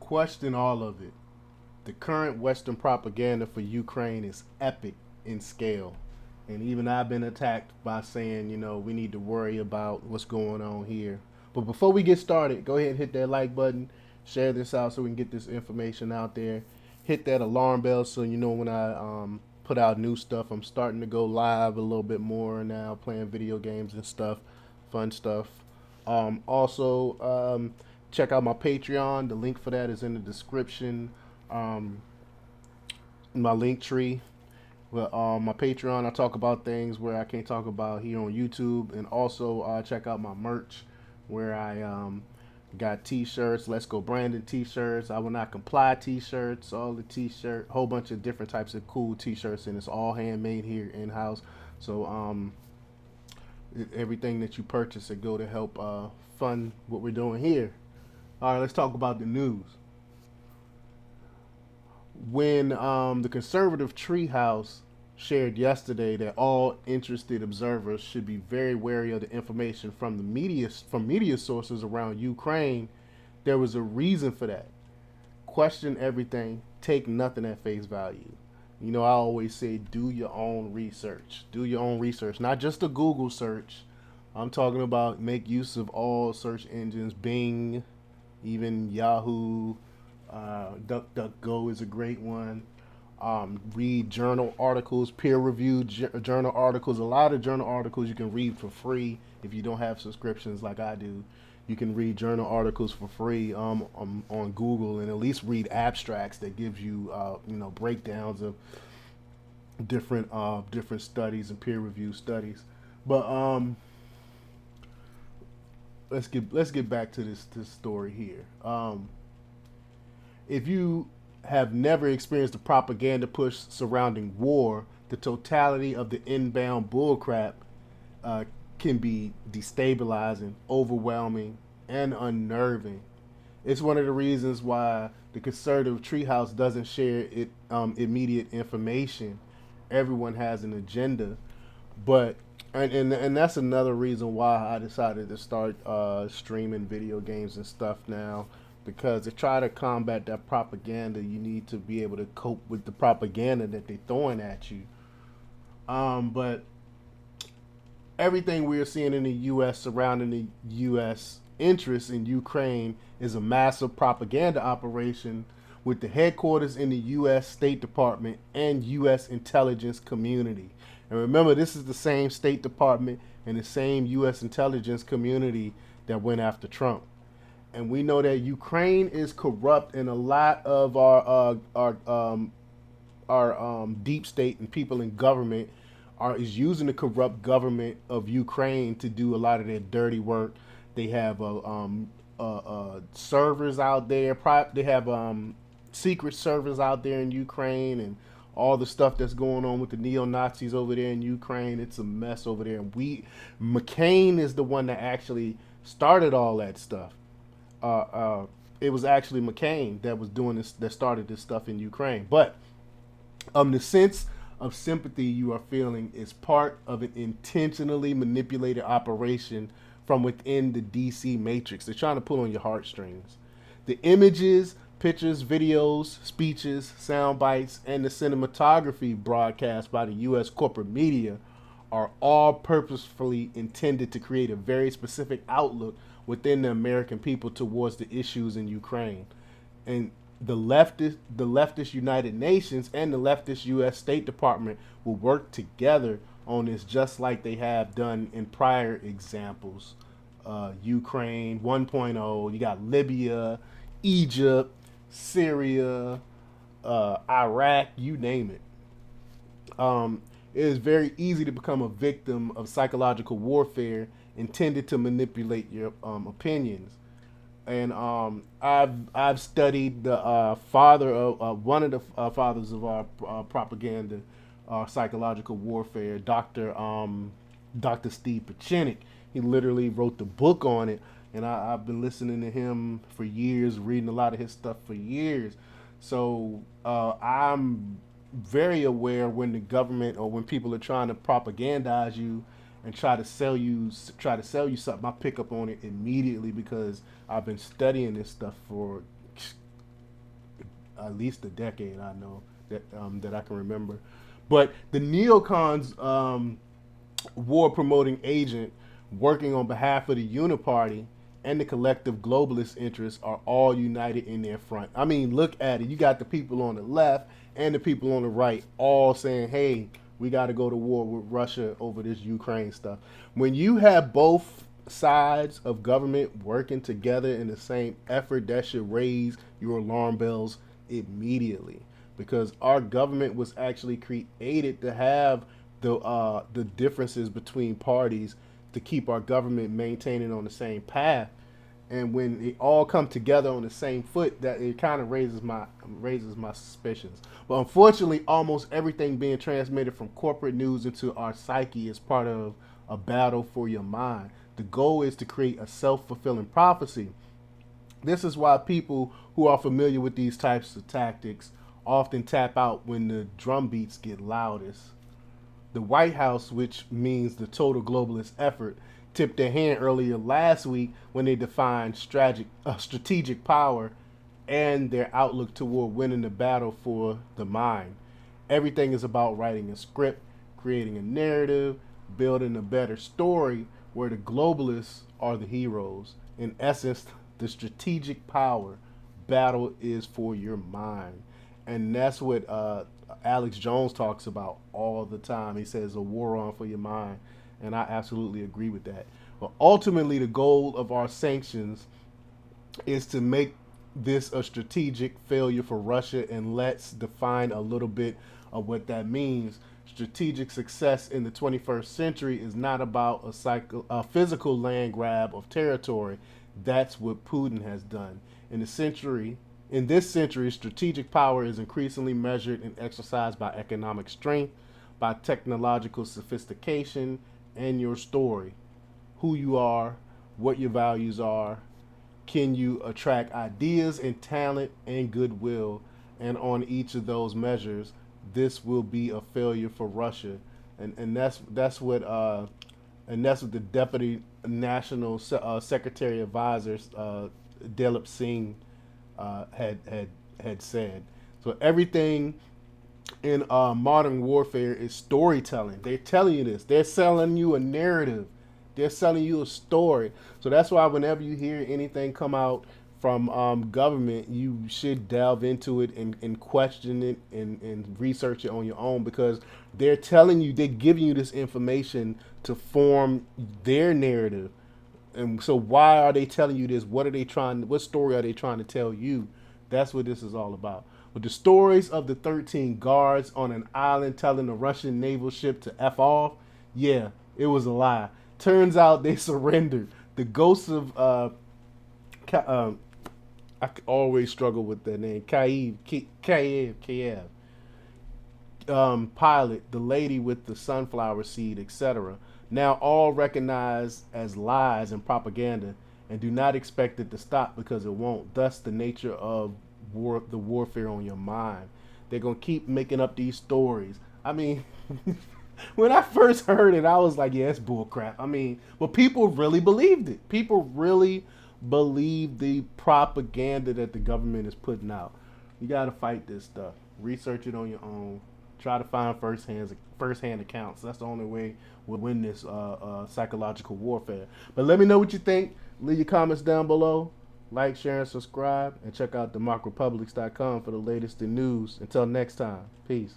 Question all of it. The current Western propaganda for Ukraine is epic in scale. And even I've been attacked by saying, we need to worry about what's going on here. But before we get started, go ahead and hit that like button, share this out so we can get this information out there. Hit that alarm bell so you know when I put out new stuff. I'm starting to go live a little bit more now, playing video games and stuff, fun stuff. Also, check out my Patreon. The link for that is in the description. Um, my link tree. Well, my Patreon, I talk about things where I can't talk about here on YouTube, and also check out my merch, where I got T-shirts, Let's Go Brandon T-shirts, I Will Not Comply T-shirts, all the T-shirt, whole bunch of different types of cool T-shirts, and it's all handmade here in house. So everything that you purchase it go to help fund what we're doing here. All right, let's talk about the news. When the conservative treehouse shared yesterday that all interested observers should be very wary of the information from media sources around Ukraine, there was a reason for that. Question everything, take nothing at face value. I always say do your own research. Do your own research, not just a Google search. I'm talking about make use of all search engines, Bing, even Yahoo, DuckDuckGo is a great one. Read journal articles, peer-reviewed journal articles. A lot of journal articles you can read for free if you don't have subscriptions like I do. You can read journal articles for free on Google, and at least read abstracts that gives you breakdowns of different studies and peer-reviewed studies. But let's get back to this story here. If you have never experienced the propaganda push surrounding war, the totality of the inbound bullcrap can be destabilizing, overwhelming, and unnerving. It's one of the reasons why the conservative treehouse doesn't share immediate information. Everyone has an agenda, but and that's another reason why I decided to start streaming video games and stuff now, because to try to combat that propaganda, you need to be able to cope with the propaganda that they're throwing at you. But everything we are seeing in the U.S. surrounding the U.S. interest in Ukraine is a massive propaganda operation with the headquarters in the U.S. State Department and U.S. intelligence community. And remember, this is the same State Department and the same U.S. intelligence community that went after Trump. And we know that Ukraine is corrupt, and a lot of our deep state and people in government is using the corrupt government of Ukraine to do a lot of their dirty work. They have servers out there. They have secret servers out there in Ukraine, and all the stuff that's going on with the neo Nazis over there in Ukraine. It's a mess over there. And McCain is the one that actually started all that stuff. It was actually McCain that was doing this, that started this stuff in Ukraine. But the sense of sympathy you are feeling is part of an intentionally manipulated operation from within the DC matrix. They're trying to pull on your heartstrings. The images, pictures, videos, speeches, sound bites, and the cinematography broadcast by the U.S. corporate media are all purposefully intended to create a very specific outlook within the American people towards the issues in Ukraine. And the leftist United Nations and the leftist U.S. State Department will work together on this, just like they have done in prior examples. Ukraine 1.0, you got Libya, Egypt, Syria, Iraq, you name it. It is very easy to become a victim of psychological warfare intended to manipulate your opinions. And I've studied the father of one of the fathers of our propaganda, psychological warfare, Dr. Steve Pachinik. He literally wrote the book on it, and I've been listening to him for years, reading a lot of his stuff for years. So I'm very aware when the government or when people are trying to propagandize you and try to sell you something. I pick up on it immediately because I've been studying this stuff for at least a decade. I know that I can remember. But the neocons, war promoting agent working on behalf of the Uniparty and the collective globalist interests are all united in their front. I mean, look at it. You got the people on the left and the people on the right all saying, hey, we got to go to war with Russia over this Ukraine stuff. When you have both sides of government working together in the same effort, that should raise your alarm bells immediately, because our government was actually created to have the differences between parties to keep our government maintaining on the same path. And when they all come together on the same foot, that it kind of raises my suspicions. But unfortunately, almost everything being transmitted from corporate news into our psyche is part of a battle for your mind. The goal is to create a self-fulfilling prophecy. This is why people who are familiar with these types of tactics often tap out when the drum beats get loudest. The White House, which means the total globalist effort, tipped their hand earlier last week when they defined strategic power and their outlook toward winning the battle for the mind. Everything is about writing a script, creating a narrative, building a better story where the globalists are the heroes. In essence, the strategic power battle is for your mind. And that's what Alex Jones talks about all the time. He says a war on for your mind. And I absolutely agree with that. But ultimately, the goal of our sanctions is to make this a strategic failure for Russia. And let's define a little bit of what that means. Strategic success in the 21st century is not about a physical land grab of territory. That's what Putin has done. In this century, strategic power is increasingly measured and exercised by economic strength, by technological sophistication, and your story. Who you are, what your values are, can you attract ideas and talent and goodwill, and on each of those measures, this will be a failure for Russia, and that's what the Deputy National Secretary Advisor Dilip Singh had said. So everything in modern warfare is storytelling. They're telling you this. They're selling you a narrative. They're selling you a story. So that's why whenever you hear anything come out from government, you should delve into it and question it and research it on your own, because they're telling you, they're giving you this information to form their narrative. And so why are they telling you this? What story are they trying to tell you? That's what this is all about. But the stories of the 13 guards on an island telling a Russian naval ship to F off, yeah, it was a lie. Turns out they surrendered. The ghosts of I always struggle with that name. Kiev, pilot, the lady with the sunflower seed, etc. Now all recognized as lies and propaganda, and do not expect it to stop, because it won't. Thus, the nature of the warfare on your mind. They're gonna keep making up these stories. I mean, when I first heard it, I was like, yeah, it's bullcrap. I mean, but people really believed it. People really believe the propaganda that the government is putting out. You got to fight this stuff. Research it on your own. Try to find first-hand accounts. That's the only way we'll win this psychological warfare. But let me know what you think. Leave your comments down below. Like, share, and subscribe. And check out democrepublics.com for the latest in news. Until next time. Peace.